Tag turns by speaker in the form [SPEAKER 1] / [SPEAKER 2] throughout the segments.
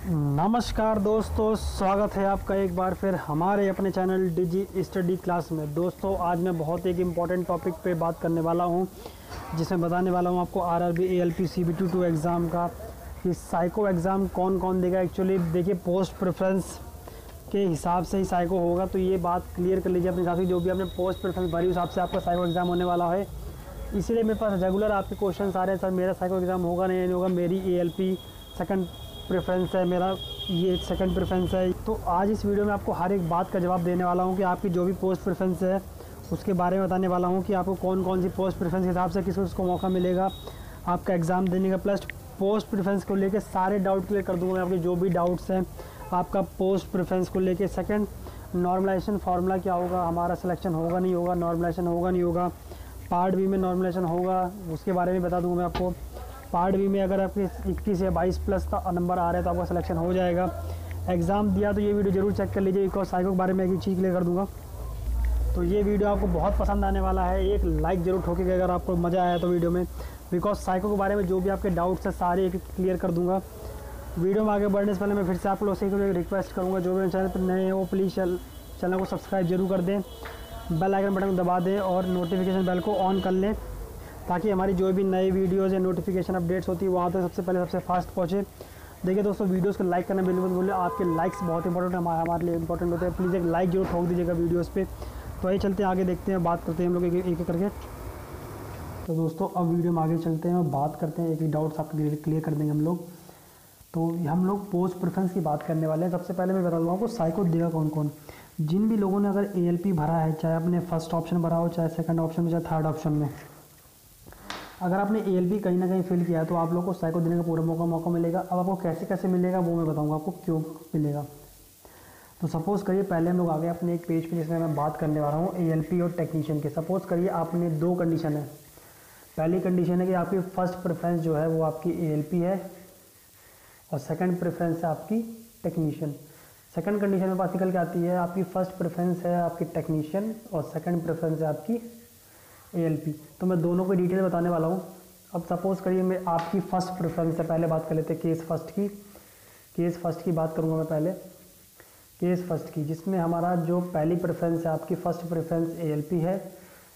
[SPEAKER 1] नमस्कार दोस्तों, स्वागत है आपका एक बार फिर हमारे अपने चैनल डिजी स्टडी क्लास में। दोस्तों आज मैं बहुत एक इम्पॉर्टेंट टॉपिक पे बात करने वाला हूँ, जिसमें बताने वाला हूँ आपको आरआरबी एएलपी सीबीटी 2 एग्ज़ाम का कि साइको एग्ज़ाम कौन कौन देगा। एक्चुअली देखिए, पोस्ट प्रेफरेंस के हिसाब से ही साइको होगा, तो ये बात क्लियर कर लीजिए अपने हिसाब से। जो भी आपने पोस्ट प्रेफरेंस भरी उस हिसाब से आपका साइको एग्ज़ाम होने वाला है। इसीलिए मेरे पास रेगुलर आपके क्वेश्चन आ रहे हैं, सर मेरा साइको एग्ज़ाम होगा नहीं होगा, मेरी एएलपी सेकंड प्रेफरेंस है, मेरा ये सेकंड प्रेफरेंस है। तो आज इस वीडियो में आपको हर एक बात का जवाब देने वाला हूँ कि आपकी जो भी पोस्ट प्रेफरेंस है उसके बारे में बताने वाला हूँ कि आपको कौन कौन सी पोस्ट प्रेफरेंस के हिसाब से किसको मौका मिलेगा आपका एग्ज़ाम देने का। प्लस पोस्ट प्रेफरेंस को लेकर सारे डाउट क्लियर कर दूँगा मैं, आपके जो भी डाउट्स हैं आपका पोस्ट प्रेफरेंस को लेकर। सेकंड, नॉर्मलाइजेशन फार्मूला क्या होगा, हमारा सिलेक्शन होगा नहीं होगा, नॉर्मलाइजेशन होगा नहीं होगा, पार्ट बी में नॉर्मलाइजेशन होगा उसके बारे में बता दूँगा मैं आपको। पार्ट बी में अगर आपके 21 या 22 प्लस का नंबर आ रहा है तो आपका सिलेक्शन हो जाएगा। एग्ज़ाम दिया तो ये वीडियो जरूर चेक कर लीजिए, बिकॉज साइको के बारे में एक चीज़ क्लियर कर दूंगा। तो ये वीडियो आपको बहुत पसंद आने वाला है, एक लाइक जरूर ठोकेगा अगर आपको मज़ा आया तो वीडियो में, बिकॉज साइको के बारे में जो भी आपके डाउट्स हैं सारे एक क्लियर कर दूँगा। वीडियो में आगे बढ़ने से पहले मैं फिर से आप लोग से रिक्वेस्ट करूँगा, जो भी चैनल पर नए हो प्लीज़ चैनल को सब्सक्राइब जरूर कर दें, बेल आइकन बटन को दबा दें और नोटिफिकेशन बेल को ऑन कर लें, ताकि हमारी जो भी नई वीडियोज़ या नोटिफिकेशन अपडेट्स होती है वहाँ तक सबसे पहले सबसे फास्ट पहुँचे। देखिए दोस्तों, वीडियोज़ को लाइक करना बिल्कुल बोले, आपके लाइक्स बहुत इंपॉर्टेंट है, हमारे लिए इंपॉर्टेंट होते हैं। प्लीज़ एक लाइक जरूर ठोक दीजिएगा वीडियोज़ पे। तो आइए चलते हैं आगे, देखते हैं, बात करते हैं हम लोग एक एक करके। तो दोस्तों अब वीडियो में आगे चलते हैं और बात करते हैं, एक एक डाउट्स आपके क्लियर कर देंगे हम लोग। तो हम लोग पोस्ट प्रेफरेंस की बात करने वाले हैं। सबसे पहले मैं बता दूँगा आपको साइको देगा कौन कौन। जिन भी लोगों ने अगर एएलपी भरा है, चाहे आपने फर्स्ट ऑप्शन भरा हो, चाहे सेकंड ऑप्शन में, चाहे थर्ड ऑप्शन में, अगर आपने एएलपी कहीं ना कहीं फिल किया है तो आप लोगों को साइको देने का पूरा मौका मिलेगा। अब आपको कैसे कैसे मिलेगा वो मैं बताऊंगा आपको क्यों मिलेगा। तो सपोज़ करिए पहले हम लोग आ गए अपने एक पेज पे जिसमें मैं बात करने वाला हूँ एएलपी और टेक्नीशियन के। सपोज़ करिए आपने दो कंडीशन है। पहली कंडीशन है कि आपकी फर्स्ट प्रेफरेंस जो है वो आपकी एएलपी है और सेकंड प्रेफरेंस है आपकी टेक्नीशियन। सेकंड कंडीशन में बात निकल के आती है आपकी फर्स्ट प्रेफरेंस है आपकी टेक्नीशियन और सेकंड प्रेफरेंस है आपकी एएलपी। तो मैं दोनों को डिटेल बताने वाला हूँ। अब सपोज़ करिए मैं आपकी फ़र्स्ट प्रेफरेंस से पहले बात कर लेते हैं, केस फर्स्ट की बात करूँगा मैं पहले। केस फर्स्ट की, जिसमें हमारा जो पहली प्रेफरेंस है आपकी फर्स्ट प्रेफरेंस एएलपी है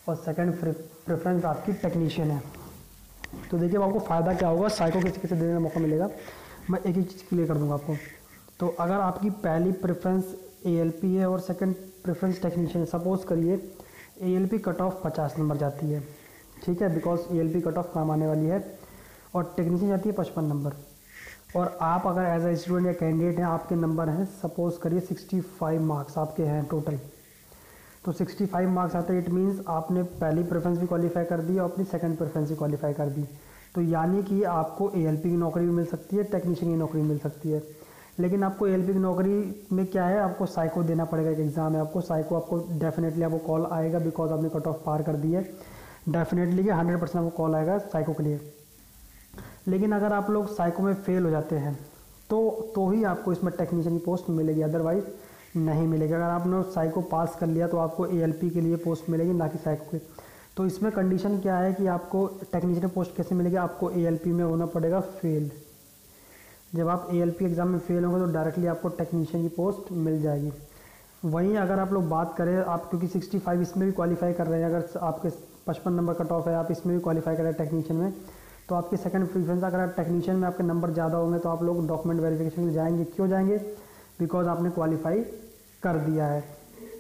[SPEAKER 1] और सेकंड प्रेफरेंस आपकी टेक्नीशियन है। तो देखिए आपको फ़ायदा क्या होगा, साइको किसी किसी देने का मौका मिलेगा, मैं एक एक चीज़ क्लियर कर दूँगा आपको। तो अगर आपकी पहली प्रेफरेंस एएलपी है और सेकंड प्रेफरेंस टेक्नीशियन, सपोज़ करिए एएलपी कट ऑफ 50 नंबर जाती है, ठीक है, बिकॉज एएलपी कट ऑफ काम आने वाली है, और टेक्नीशियन जाती है 55 नंबर। और आप अगर एज ए स्टूडेंट या कैंडिडेट हैं, आपके नंबर हैं सपोज़ करिए 65 मार्क्स आपके हैं टोटल। तो 65 मार्क्स आते हैं, इट मीन्स आपने पहली प्रेफरेंस भी क्वालिफाई कर दी और अपनी सेकंड प्रेफरेंस भी क्वालिफाई कर दी। तो यानी कि आपको एएलपी की नौकरी भी मिल सकती है, टेक्नीशियन की नौकरी मिल सकती है। लेकिन आपको एएलपी की नौकरी में क्या है, आपको साइको देना पड़ेगा। एक एग्ज़ाम है, आपको साइको, आपको डेफिनेटली आपको कॉल आएगा, बिकॉज आपने कट ऑफ पार कर दी है। डेफिनेटली कि 100% आपको कॉल आएगा साइको के लिए। लेकिन अगर आप लोग साइको में फेल हो जाते हैं तो ही आपको इसमें टेक्नीशियन की पोस्ट मिलेगी, अदरवाइज नहीं मिलेगी। अगर आपने साइको पास कर लिया तो आपको एएलपी के लिए पोस्ट मिलेगी, ना कि साइको के। तो इसमें कंडीशन क्या है कि आपको टेक्नीशियन पोस्ट कैसे मिलेगी, आपको एएलपी में होना पड़ेगा फेल। जब आप एएलपी एग्ज़ाम में फेल होंगे तो डायरेक्टली आपको टेक्नीशियन की पोस्ट मिल जाएगी। वहीं अगर आप लोग बात करें, आप क्योंकि 65 इसमें भी क्वालिफाई कर रहे हैं, अगर आपके 55 नंबर कट ऑफ है, आप इसमें भी क्वालिफाई कर रहे हैं टेक्नीशियन में, तो आपकी सेकंड प्रेफरेंस, अगर आप टेक्नीशियन में आपके नंबर ज़्यादा होंगे तो आप लोग डॉक्यूमेंट वेरिफिकेशन में जाएंगे। क्यों जाएंगे, बिकॉज आपने क्वालिफाई कर दिया है।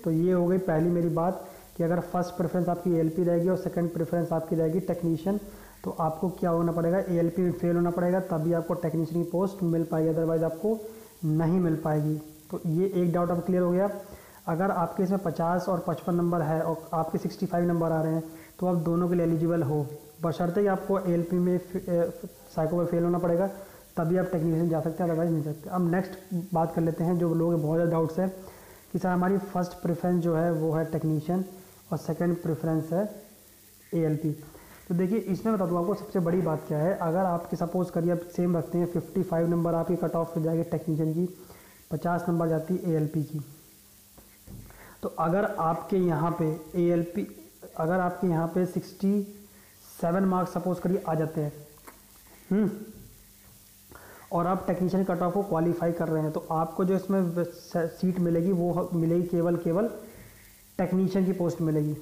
[SPEAKER 1] तो ये हो गई पहली मेरी बात कि अगर फर्स्ट प्रेफरेंस आपकी एएलपी रहेगी और सेकंड प्रेफरेंस आपकी रहेगी टेक्नीशियन, तो आपको क्या होना पड़ेगा, एएलपी में फेल होना पड़ेगा, तभी आपको टेक्नीशियन की पोस्ट मिल पाएगी, अदरवाइज आपको नहीं मिल पाएगी। तो ये एक डाउट अब क्लियर हो गया। अगर आपके इसमें 50 और 55 नंबर है और आपके 65 नंबर आ रहे हैं तो आप दोनों के लिए एलिजिबल हो, बशर्ते कि आपको एएलपी में साइको में फेल होना पड़ेगा, तभी आप टेक्नीशियन जा सकते हैं, अदरवाइज नहीं सकते। अब नेक्स्ट बात कर लेते हैं, जो लोगों के बहुत ज़्यादा डाउट्स है कि सर हमारी फर्स्ट प्रेफरेंस जो है वो है टेक्नीशियन और सेकंड प्रेफरेंस है एएलपी। तो देखिए इसमें बता दूँ आपको सबसे बड़ी बात क्या है। अगर आपके सपोज़ करिए आप सेम रखते हैं, 55 नंबर आपकी कट ऑफ हो जाएगी टेक्नीशियन की, 50 नंबर जाती है एएलपी की। तो अगर आपके यहाँ पे एएलपी अगर आपके यहाँ पे 67 मार्क्स सपोज करिए आ जाते हैं और आप टेक्नीशियन कट ऑफ को क्वालिफाई कर रहे हैं, तो आपको जो इसमें सीट मिलेगी वो मिलेगी केवल टेक्नीशियन की पोस्ट मिलेगी।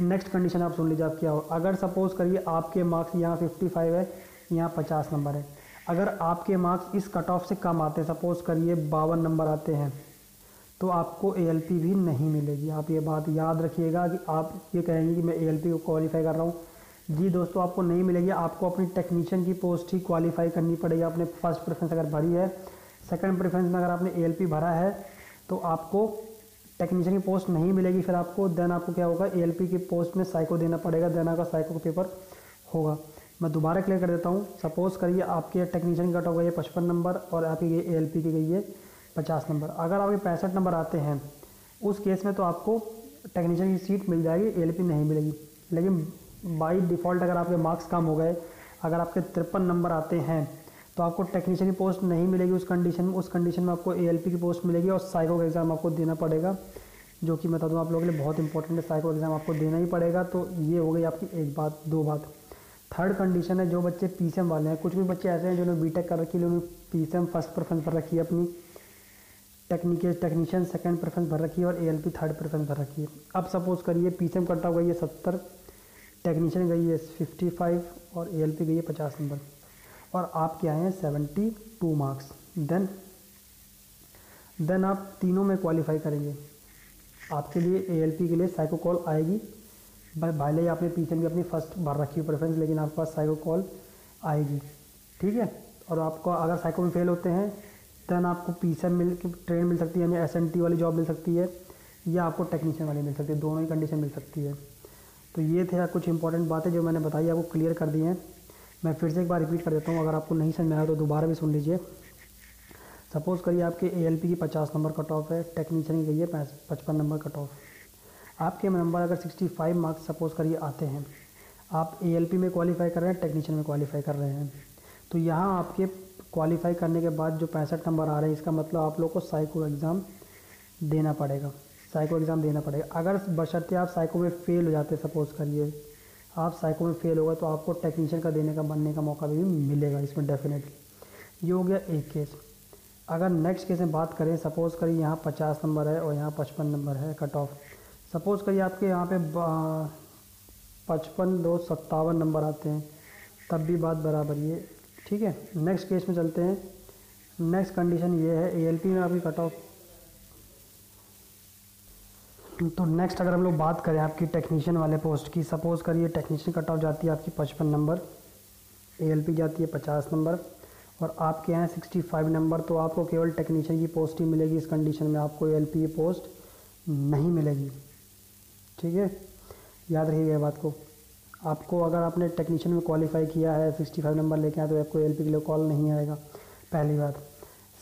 [SPEAKER 1] नेक्स्ट कंडीशन आप सुन लीजिए आप क्या हो। अगर सपोज करिए आपके मार्क्स यहाँ 55 है, यहाँ 50 नंबर है, अगर आपके मार्क्स इस कट ऑफ से कम आते हैं, सपोज करिए 52 नंबर आते हैं, तो आपको ALP भी नहीं मिलेगी। आप ये बात याद रखिएगा कि आप ये कहेंगे कि मैं ALP को क्वालिफाई कर रहा हूँ, जी दोस्तों आपको नहीं मिलेगी। आपको अपनी टेक्नीशियन की पोस्ट ही क्वालिफाई करनी पड़ेगी। आपने फर्स्ट प्रेफरेंस अगर भरी है, सेकंड प्रेफरेंस में अगर आपने ALP भरा है तो आपको टेक्नीशियन की पोस्ट नहीं मिलेगी। फिर आपको आपको क्या होगा, ALP की पोस्ट में साइको देना पड़ेगा, देना का साइको का पेपर होगा। मैं दोबारा क्लियर कर देता हूँ। सपोज करिए आपके टेक्नीशियन कट हो गई है 55 नंबर और आपकी ये ALP की गई है 50 नंबर। अगर आपके 65 नंबर आते हैं उस केस में तो आपको टेक्नीशियन की सीट मिल जाएगी, ALP नहीं मिलेगी। लेकिन बाई डिफ़ॉल्ट अगर आपके मार्क्स कम हो गए, अगर आपके 53 नंबर आते हैं तो आपको टेक्नीशियन की पोस्ट नहीं मिलेगी उस कंडीशन में आपको ALP की पोस्ट मिलेगी और साइको का एग्ज़ाम आपको देना पड़ेगा, जो कि मैं बता दूँ आप लोगों के लिए बहुत इंपॉर्टेंट है। साइको एग्ज़ाम आपको देना ही पड़ेगा। तो ये हो गई आपकी एक बात। दो बात, थर्ड कंडीशन है, जो बच्चे PCM वाले हैं, कुछ भी बच्चे ऐसे हैं जिन्होंने बीटेक कर रखी है, उन्होंने PCM फर्स्ट प्रेफरेंस भर रखी है, अपनी टेक्नीशियन सेकंड प्रेफरेंस भर रखी है और ALP थर्ड प्रेफरेंस भर रखी है। अब सपोज करिए PCM कट ऑफ गई है 70, टेक्नीशियन गई है 55 और ALP गई है 50 नंबर और आपके आए हैं 72 मार्क्स। देन आप तीनों में क्वालिफाई करेंगे। आपके लिए ALP के लिए साइको कॉल आएगी, भले ही आपने PCM की अपनी फर्स्ट भर रखी है प्रेफरेंस, लेकिन आपके पास साइको कॉल आएगी, ठीक है। और आपको अगर साइको में फेल होते हैं देन आपको PCM ट्रेन मिल सकती है, यानी SNT वाली जॉब मिल सकती है, या आपको टेक्नीशियन वाली मिल सकती है, दोनों ही कंडीशन मिल सकती है। तो ये थे कुछ इंपॉर्टेंट बातें जो मैंने बताई, आपको क्लियर कर दी हैं। मैं फिर से एक बार रिपीट कर देता हूँ, अगर आपको नहीं समझ में आया तो दोबारा भी सुन लीजिए। सपोज़ करिए आपके ALP की 50 नंबर कट ऑफ है, टेक्नीशियन की गई है 55 नंबर कट ऑफ। आपके नंबर अगर 65 मार्क्स सपोज़ करिए आते हैं, आप ALP में क्वालिफाई कर रहे हैं, टेक्नीशियन में क्वालिफाई कर रहे हैं, तो यहाँ आपके क्वालिफाई करने के बाद जो 65 नंबर आ रहे हैं, इसका मतलब आप लोग को साइको एग्ज़ाम देना पड़ेगा। साइको एग्ज़ाम देना पड़ेगा। अगर बशर्ते आप साइको में फ़ेल हो जाते, सपोज़ करिए आप साइको में फ़ेल हो गए, तो आपको टेक्नीशियन का बनने का मौका भी मिलेगा इसमें डेफिनेटली। ये हो गया एक केस। अगर नेक्स्ट केस में बात करें, सपोज़ करिए यहाँ 50 नंबर है और यहाँ 55 नंबर है कट ऑफ। सपोज़ करिए आपके यहाँ पे 55 2 57 नंबर आते हैं, तब भी बात बराबर ही है, ठीक है। नेक्स्ट केस में चलते हैं। नेक्स्ट कंडीशन ये है, ALP में आपकी कट ऑफ। तो नेक्स्ट अगर हम लोग बात करें आपकी टेक्नीशियन वाले पोस्ट की, सपोज़ करिए टेक्नीशियन कट ऑफ जाती है आपकी 55 नंबर, ALP जाती है 50 नंबर और आपके यहाँ 65 नंबर, तो आपको केवल टेक्नीशियन की पोस्ट ही मिलेगी। इस कंडीशन में आपको ALP की पोस्ट नहीं मिलेगी, ठीक है। याद रखिएगा ये बात को। आपको अगर आपने टेक्नीशियन में क्वालिफाई किया है, 65 नंबर लेके आए, तो आपको ALP के लिए कॉल नहीं आएगा, पहली बात।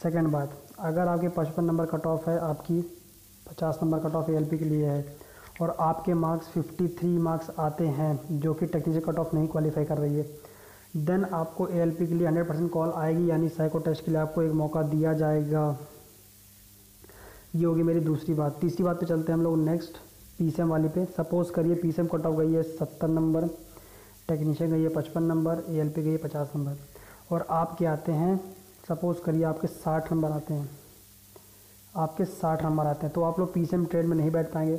[SPEAKER 1] सेकंड बात, अगर आपके 55 नंबर कट ऑफ है, आपकी 50 नंबर कट ऑफ ALP के लिए है और आपके मार्क्स 53 मार्क्स आते हैं, जो कि टेक्नीशियन कट ऑफ नहीं क्वालिफाई कर रही है, देन आपको ALP के लिए 100% कॉल आएगी, यानी साइको टेस्ट के लिए आपको एक मौका दिया जाएगा। ये होगी मेरी दूसरी बात। तीसरी बात पे चलते हैं हम लोग नेक्स्ट PCM वाली पे। सपोज़ करिए PCM कट ऑफ गई है 70 नंबर, टेक्नीशियन गई है 55 नंबर, ALP गई है 50 नंबर और आपके आते हैं, सपोज़ करिए आपके 60 नंबर आते हैं, आपके 60 नंबर आते हैं, तो आप लोग PCM ट्रेड में नहीं बैठ पाएंगे।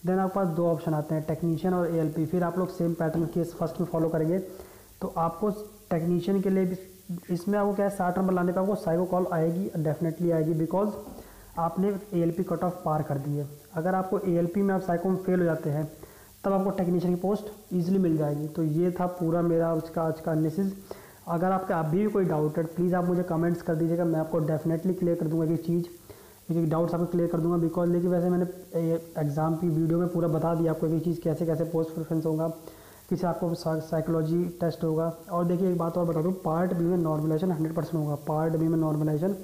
[SPEAKER 1] देन आपके पास दो ऑप्शन आते हैं, टेक्नीशियन और ALP। फिर आप लोग सेम पैटर्न केस फर्स्ट में फॉलो करेंगे, तो आपको टेक्नीशियन के लिए भी इसमें आपको क्या है, 60 नंबर लाने पर आपको साइको कॉल आएगी, डेफिनेटली आएगी, बिकॉज आपने ALP कट ऑफ पार कर दी है। अगर आपको ALP में आप साइको में फेल हो जाते हैं, तब आपको टेक्नीशियन की पोस्ट ईजिली मिल जाएगी। तो ये था पूरा मेरा आज का एनालिसिस। अगर आपका अभी भी कोई डाउट है, प्लीज़ आप मुझे कमेंट्स कर दीजिएगा, मैं आपको डेफिनेटली क्लियर कर दूंगा एक चीज़, एक डाउट्स आपको क्लियर कर दूंगा। बिकॉज लेकिन वैसे मैंने एग्ज़ाम की वीडियो में पूरा बता दिया आपको एक चीज़ कैसे कैसे पोस्ट प्रेफरेंस होगा, किसी आपको साइकोलॉजी टेस्ट होगा। और देखिए एक बात और बता दूँ, पार्ट बी में नॉर्मलाइजेशन 100% होगा, पार्ट बी में नॉर्मलाइजेशन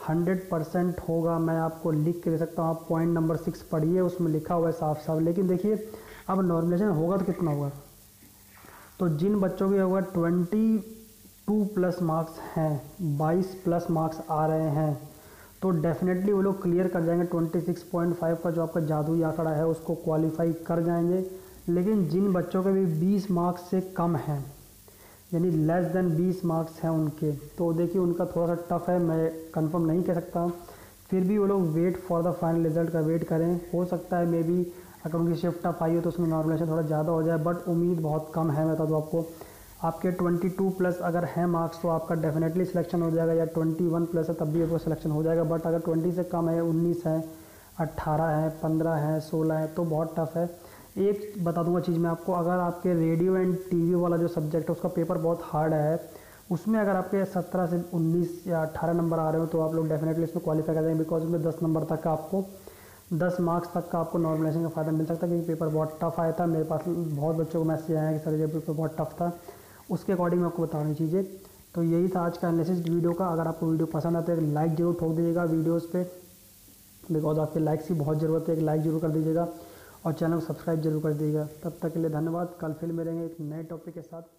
[SPEAKER 1] 100% होगा। मैं आपको लिख के दे सकता हूँ, आप पॉइंट नंबर 6 पढ़िए, उसमें लिखा हुआ है साफ साफ। लेकिन देखिए अब नॉर्मलाइजेशन होगा तो कितना होगा, तो जिन बच्चों के होगा 22+ मार्क्स हैं, 22+ मार्क्स आ रहे हैं, तो डेफिनेटली वो लोग क्लियर कर जाएंगे। 26.5 का जो आपका जादुई आंकड़ा है उसको क्वालिफाई कर जाएंगे, लेकिन जिन बच्चों के भी 20 मार्क्स से कम हैं, यानी लेस देन 20 मार्क्स हैं उनके, तो देखिए उनका थोड़ा सा टफ़ है, मैं कंफर्म नहीं कह सकता। फिर भी वो लोग wait for the final result का वेट करें। हो सकता है मे बी अगर उनकी शिफ्ट टफ आई हो तो उसमें नॉर्मलाइजेशन थोड़ा ज़्यादा हो जाए, बट उम्मीद बहुत कम है। मैं बता दूँ आपको, आपके 22 प्लस अगर हैं मार्क्स तो आपका डेफिनेटली सिलेक्शन हो जाएगा, या 21 प्लस है तब भी आपको सिलेक्शन हो जाएगा। बट अगर 20 से कम है, 19 है, 18 है, 15 है, 16 है, तो बहुत टफ़ है। एक बता दूंगा चीज़ मैं आपको, अगर आपके रेडियो एंड टीवी वाला जो सब्जेक्ट है उसका पेपर बहुत हार्ड है, उसमें अगर आपके 17 से 19 या 18 नंबर आ रहे हो तो आप लोग डेफिनेटली इसमें क्वालिफाई कर जाएंगे, बिकॉज उसमें 10 नंबर तक का आपको 10 मार्क्स तक का आपको नॉर्मलाइजेशन का फ़ायदा मिल सकता है, क्योंकि पेपर बहुत टफ आया था। मेरे पास बहुत बच्चों को मैसेज आया है कि सर ये पेपर बहुत टफ था, उसके अकॉर्डिंग मैं आपको बता रही चीज़ें। तो यही था आज का एनालिसिस वीडियो का। अगर आपको वीडियो पसंद आता है तो लाइक जरूर ठोक दीजिएगा वीडियोज़ पे, बिकॉज आपके लाइक्स की बहुत ज़रूरत है। एक लाइक जरूर कर दीजिएगा और चैनल को सब्सक्राइब जरूर कर दीजिएगा। तब तक के लिए धन्यवाद। कल फिर मिलेंगे एक नए टॉपिक के साथ।